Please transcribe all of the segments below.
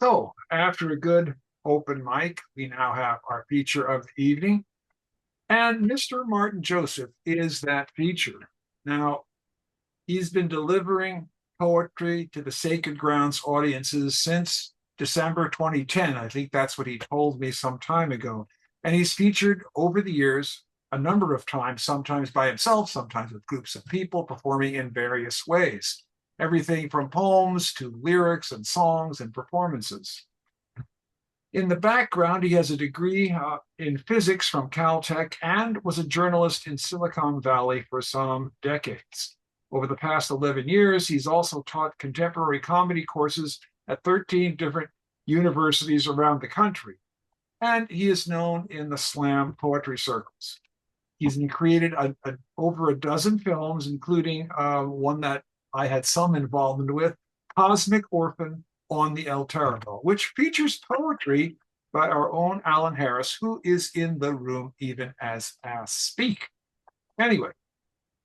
So, after a good open mic, we now have our feature of the evening. And Mr. Martin Joseph is that feature. Now, he's been delivering poetry to the Sacred Grounds audiences since December 2010. I think that's what he told me some time ago. And he's featured over the years a number of times, sometimes by himself, sometimes with groups of people performing in various ways. Everything from poems to lyrics and songs and performances. In the background, he has a degree in physics from Caltech and was a journalist in Silicon Valley for some decades. Over the past 11 years, he's also taught contemporary comedy courses at 13 different universities around the country. And he is known in the slam poetry circles. He's created over a dozen films, including one that I had some involvement with, Cosmic Orphan on the El Terrible, which features poetry by our own Alan Harris, who is in the room even as I speak. Anyway,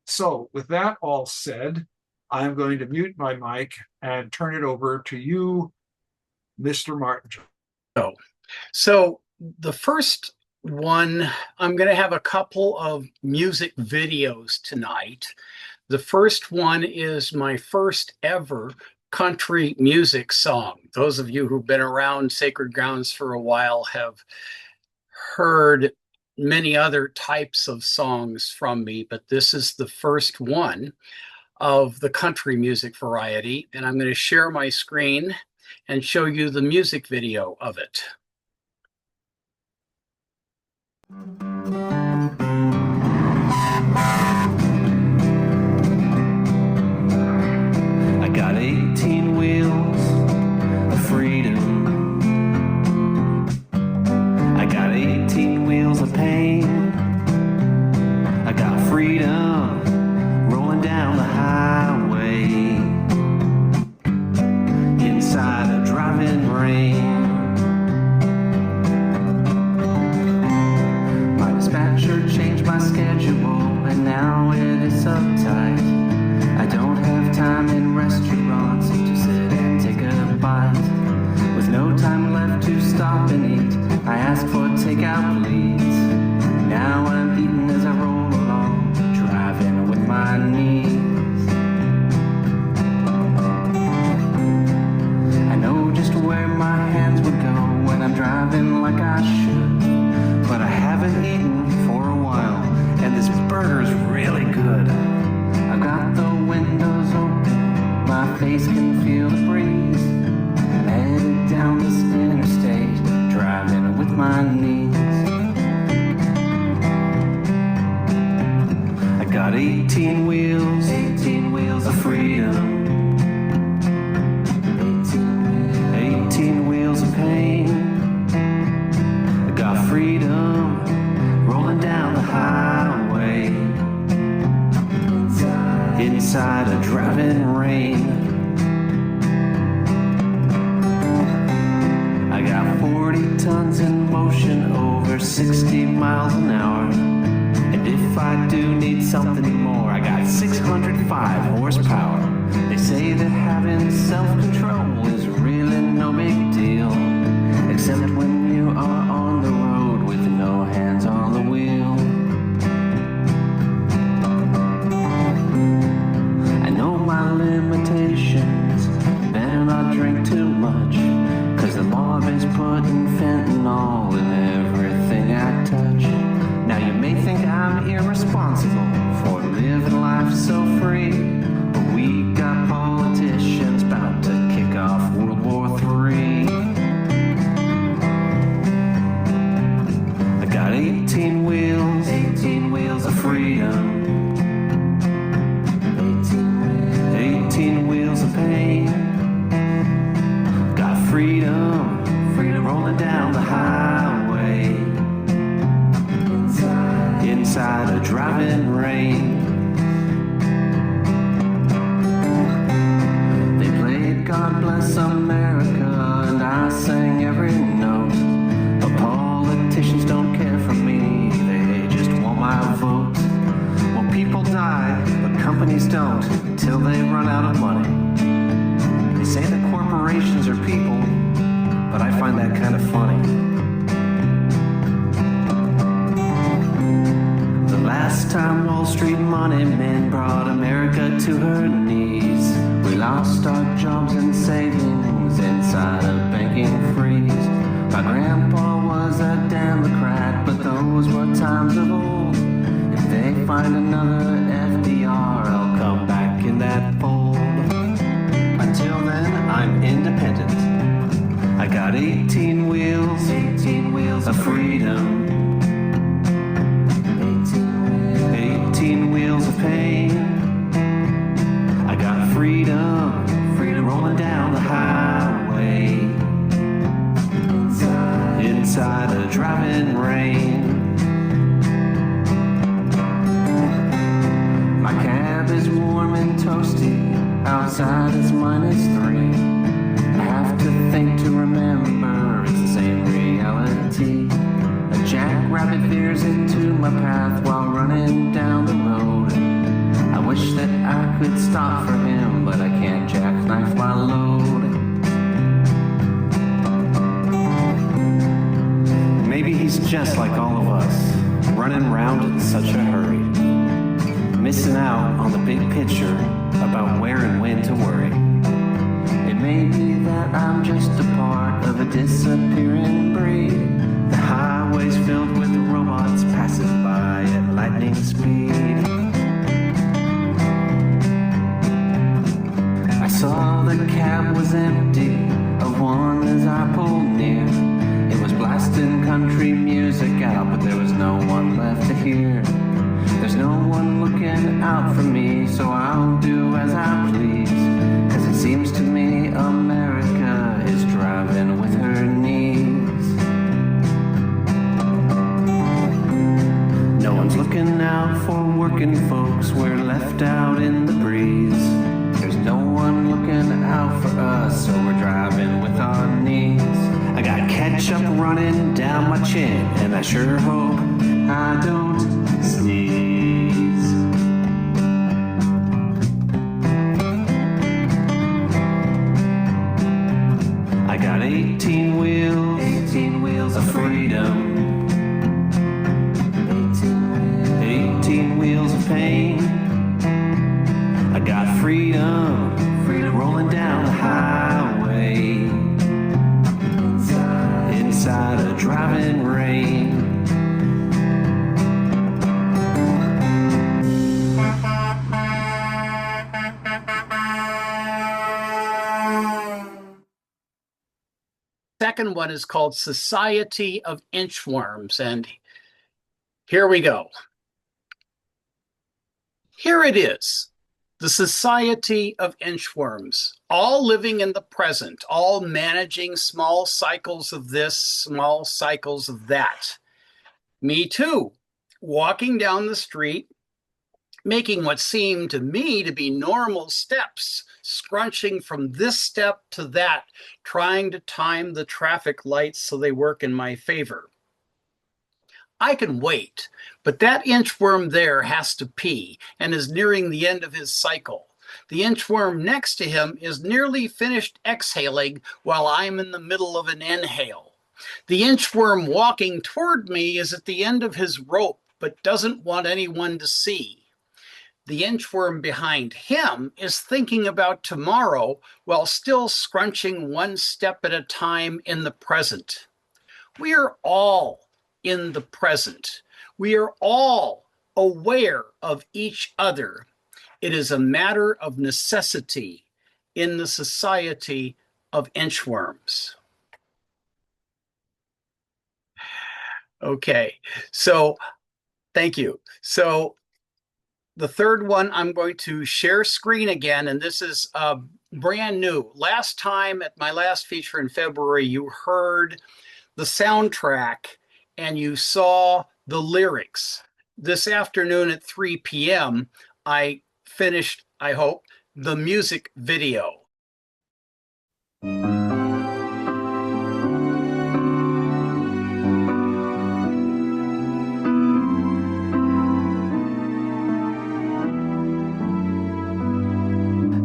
so with that all said, I'm going to mute my mic and turn it over to you, Mr. Martin. So the first one, I'm going to have a couple of music videos tonight. The first one is my first ever country music song. Those of you who've been around Sacred Grounds for a while have heard many other types of songs from me, but this is the first one of the country music variety, and I'm going to share my screen and show you the music video of it. I got 18 wheels of freedom. I got 18 wheels of pain. I got freedom rolling down the highway inside a driving rain. My dispatcher changed my schedule and now it is uptight. I don't have time in restaurants to sit and take a bite. With no time left to stop and eat, I ask for takeout please. Now I'm eating as I roll along, driving with my knees. I know just where my hands would go when I'm driving like I should, but I haven't eaten for a while, and this burger's really good. I've got the windows open, my face can feel the breeze. I'm headed down this interstate, driving with my knees. I got 18 wheels of freedom. 18 wheels of pain. I got freedom rolling down the highway inside a driving rain. I got 40 tons in motion over 60 miles an hour. And if I do need something more, I got 605 horsepower. They say that having self-control is really no big deal, except when you are on the road with no hands on the wheel. I know my limitations, better not drink too much, cause the mob is putting fentanyl in everything I touch. Now you may think I'm irresponsible for living life so free, but we got politicians about to kick off World War III. I got 18 wheels of freedom. 18 wheels of pain. Got freedom rolling down the highway inside a driving rain. They played God Bless America and I sang every note, but politicians don't care for me, they just want my vote. Well, people die, but companies don't till they run out of money. They say that corporations are people, but I find that kind of funny. The last time Wall Street money men brought America to her knees, we lost our jobs and savings inside a banking freeze. My grandpa was a Democrat, but those were times of old. If they find another FDR, I'll come back in that fold. Until then, I'm independent. I got 18 wheels of freedom. 18 wheels of pain. I got freedom rolling down the highway. Inside a driving rain. My cab is warm and toasty. Outside it's -3. I have to think to remember it's the same reality. A jackrabbit veers into my path while running down the road. I wish that I could stop for him, but I can't jackknife my load. Maybe he's just like all of us, running around in such a hurry, missing out on the big picture about where and when to worry. It may be that I'm just a part of a disappearing breed. The highways filled with robots passes by at lightning speed. I saw the cab was empty of one as I pulled near. It was blasting country music out, but there was no one left to hear. There's no one looking out for me, so I'll do as I please. 'Cause it seems to me America is driving with her knees. No one's looking out for working folks, we're left out in the breeze. There's no one looking out for us, so we're driving with our knees. I got ketchup running down my chin, and I sure hope I don't sneeze. I got 18 wheels of freedom. 18 wheels of pain. I got freedom rolling down the highway. Inside a driving rain. Second one is called Society of Inchworms, and here we go. Here it is. The Society of Inchworms, all living in the present, all managing small cycles of this, small cycles of that. Me too, walking down the street, making what seemed to me to be normal steps, scrunching from this step to that, trying to time the traffic lights so they work in my favor. I can wait, but that inchworm there has to pee and is nearing the end of his cycle. The inchworm next to him is nearly finished exhaling while I'm in the middle of an inhale. The inchworm walking toward me is at the end of his rope, but doesn't want anyone to see. The inchworm behind him is thinking about tomorrow while still scrunching one step at a time in the present. We are all in the present. We are all aware of each other. It is a matter of necessity in the society of inchworms. Okay, so thank you. So the third one, I'm going to share screen again, and this is brand new. Last time at my last feature in February, you heard the soundtrack and you saw the lyrics. This afternoon at 3 p.m., I finished, I hope, the music video.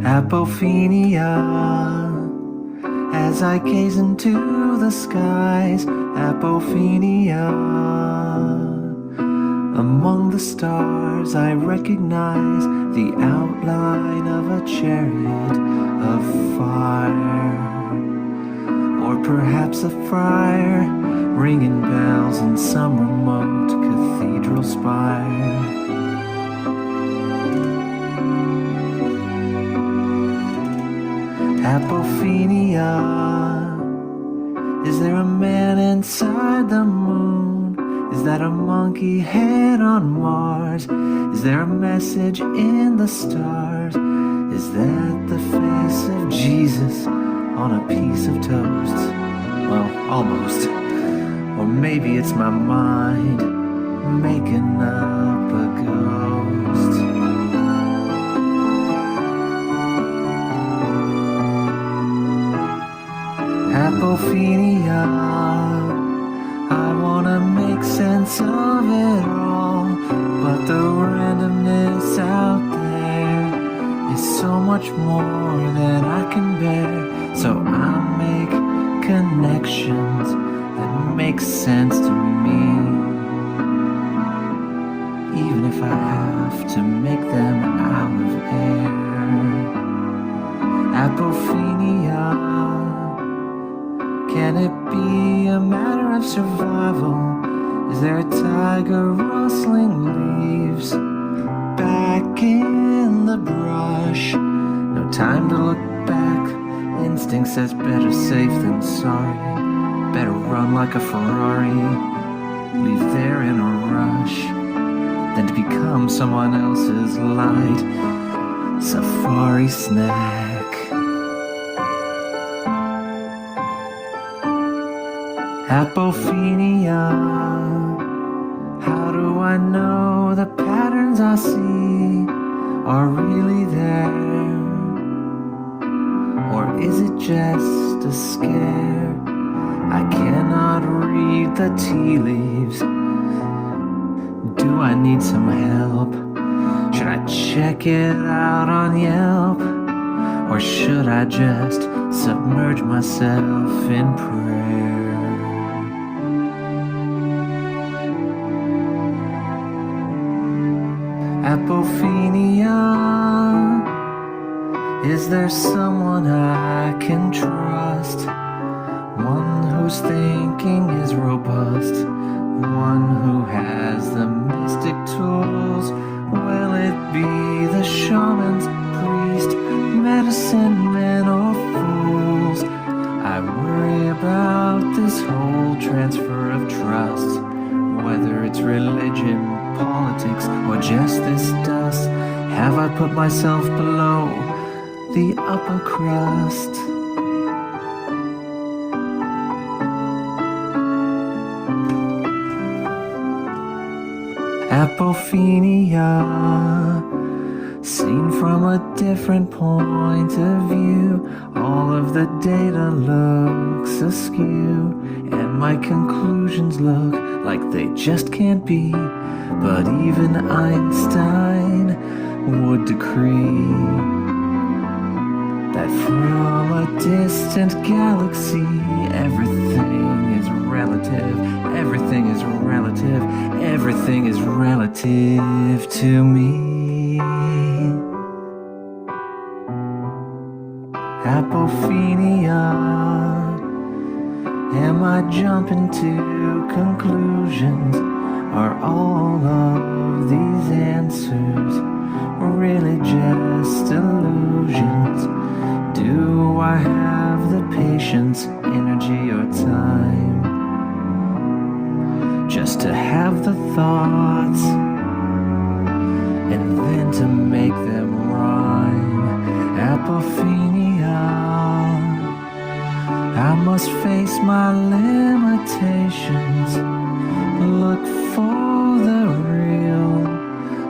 Apophenia, as I gaze into to the skies, Apophenia. Among the stars I recognize the outline of a chariot of fire, or perhaps a friar ringing bells in some remote cathedral spire. Apophenia, is there a man inside the moon? Is that a monkey head on Mars? Is there a message in the stars? Is that the face of Jesus on a piece of toast? Well, almost. Or maybe it's my mind making up a ghost. Apophenia, I wanna make sense of it all, but the randomness out there is so much more than I can bear. So I'll make connections that make sense to me, even if I have to make them out of air. Apophenia, can it be a matter of survival? Is there a tiger rustling leaves back in the brush? No time to look back. Instinct says better safe than sorry. Better run like a Ferrari, leave there in a rush, than to become someone else's light safari snack. Apophenia, how do I know the patterns I see are really there? Or is it just a scare? I cannot read the tea leaves. Do I need some help? Should I check it out on Yelp? Or should I just submerge myself in prayer? Apophenia, is there someone I can trust? One whose thinking is robust, one who has the mystic tools. Will it be the shaman's priest, medicine men, or fools? I worry about this whole transfer of trust, whether it's religion, politics, or just this dust. Have I put myself below the upper crust? Apophenia, seen from a different point of view, all of the data looks askew, and my conclusions look like they just can't be. But even Einstein would decree that from a distant galaxy, everything is relative, everything is relative, everything is relative to me. Apophenia, am I jumping to conclusions? Are all of these answers really just illusions? Do I have the patience, energy, or time just to have the thoughts and then to make them rhyme? Apophenia, I must face my limitations, look for the real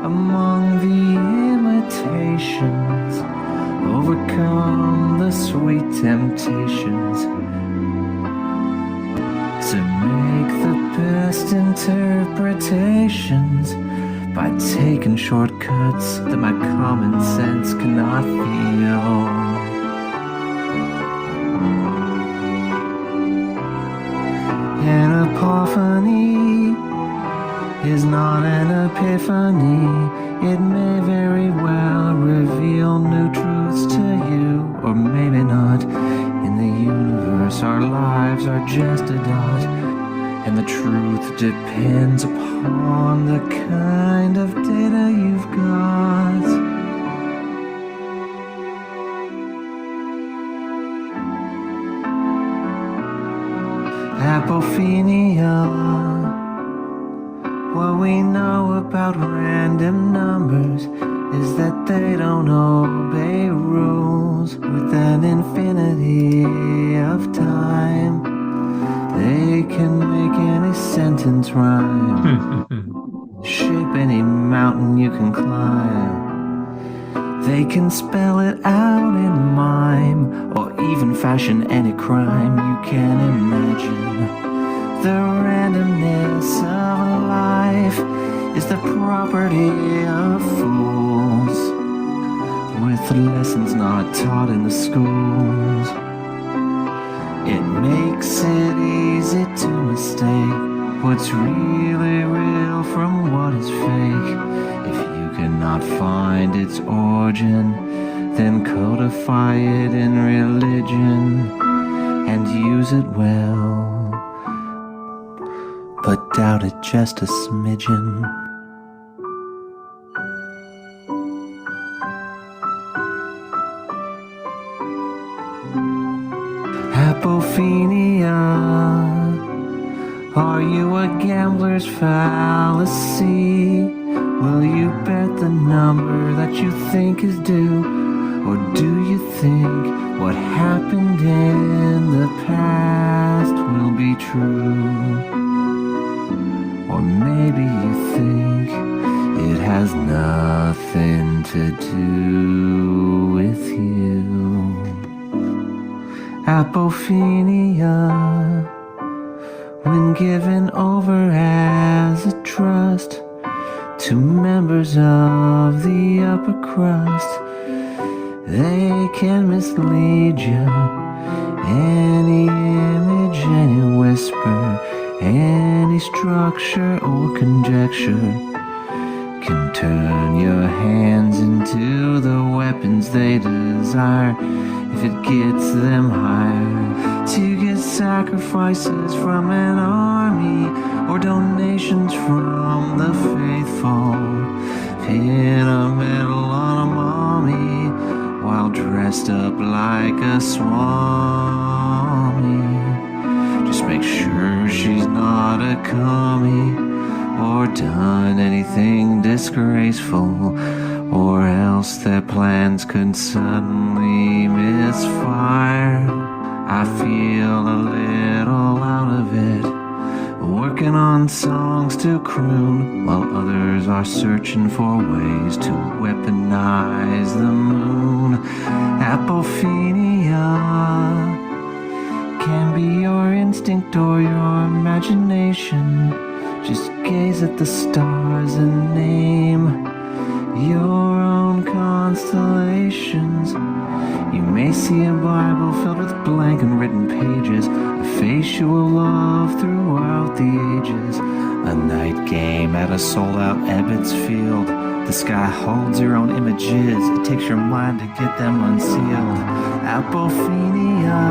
among the imitations, overcome the sweet temptations to make the best interpretations by taking shortcuts that my common sense cannot feel. epiphany is not an epiphany. It may very well reveal new truths to you, or maybe not. In the universe, our lives are just a dot, and the truth depends upon the kind of data you've got. Apophenia. What we know about random numbers is that they don't obey rules. With an infinity of time, they can make any sentence rhyme, shape any mountain you can climb. They can spell it out in mime, or even fashion any crime you can imagine. The randomness of life is the property of fools, with lessons not taught in the schools. It makes it easy to mistake what's really real from what is fake. If you cannot find its origin, then codify it in religion and use it well, but doubt it just a smidgen. Apophenia. Are you a gambler's fallacy? Will you bet the number that you think is due? Or do you think what happened in the past will be true? Or maybe you think it has nothing to do with you. Apophenia. When given over as a trust to members of the upper crust, they can mislead you. Any image, any whisper, any structure or conjecture can turn your hands into the weapons they desire, if it gets them higher. To get sacrifices from an army or donations from the faithful, pin a medal on a mommy while dressed up like a swami. Just make sure she's not a commie or done anything disgraceful, or else their plans could suddenly misfire. I feel a little out of it, working on songs to croon, while others are searching for ways to weaponize the moon. Apophenia can be your instinct or your imagination. Just gaze at the stars and name your own constellations. You may see a Bible filled with blank and written pages, a face you will love throughout the ages. A night game at a sold-out Ebbets Field. The sky holds your own images, it takes your mind to get them unsealed. Apophenia.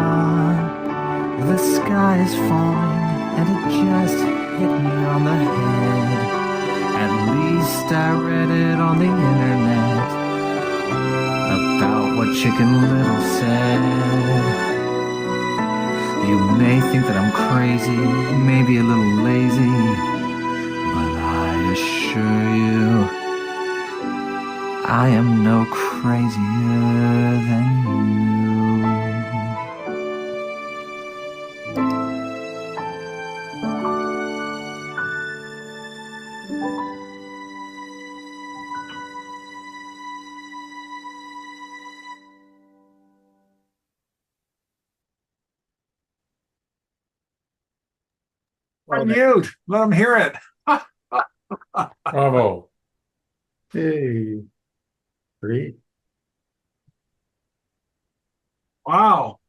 The sky is falling and it just hit me on the head. At least I read it on the internet about what Chicken Little said. You may think that I'm crazy, maybe a little lazy, but I assure you, I am no crazier than you. Unmute. Let them hear it. Bravo. Hey. Great. Wow.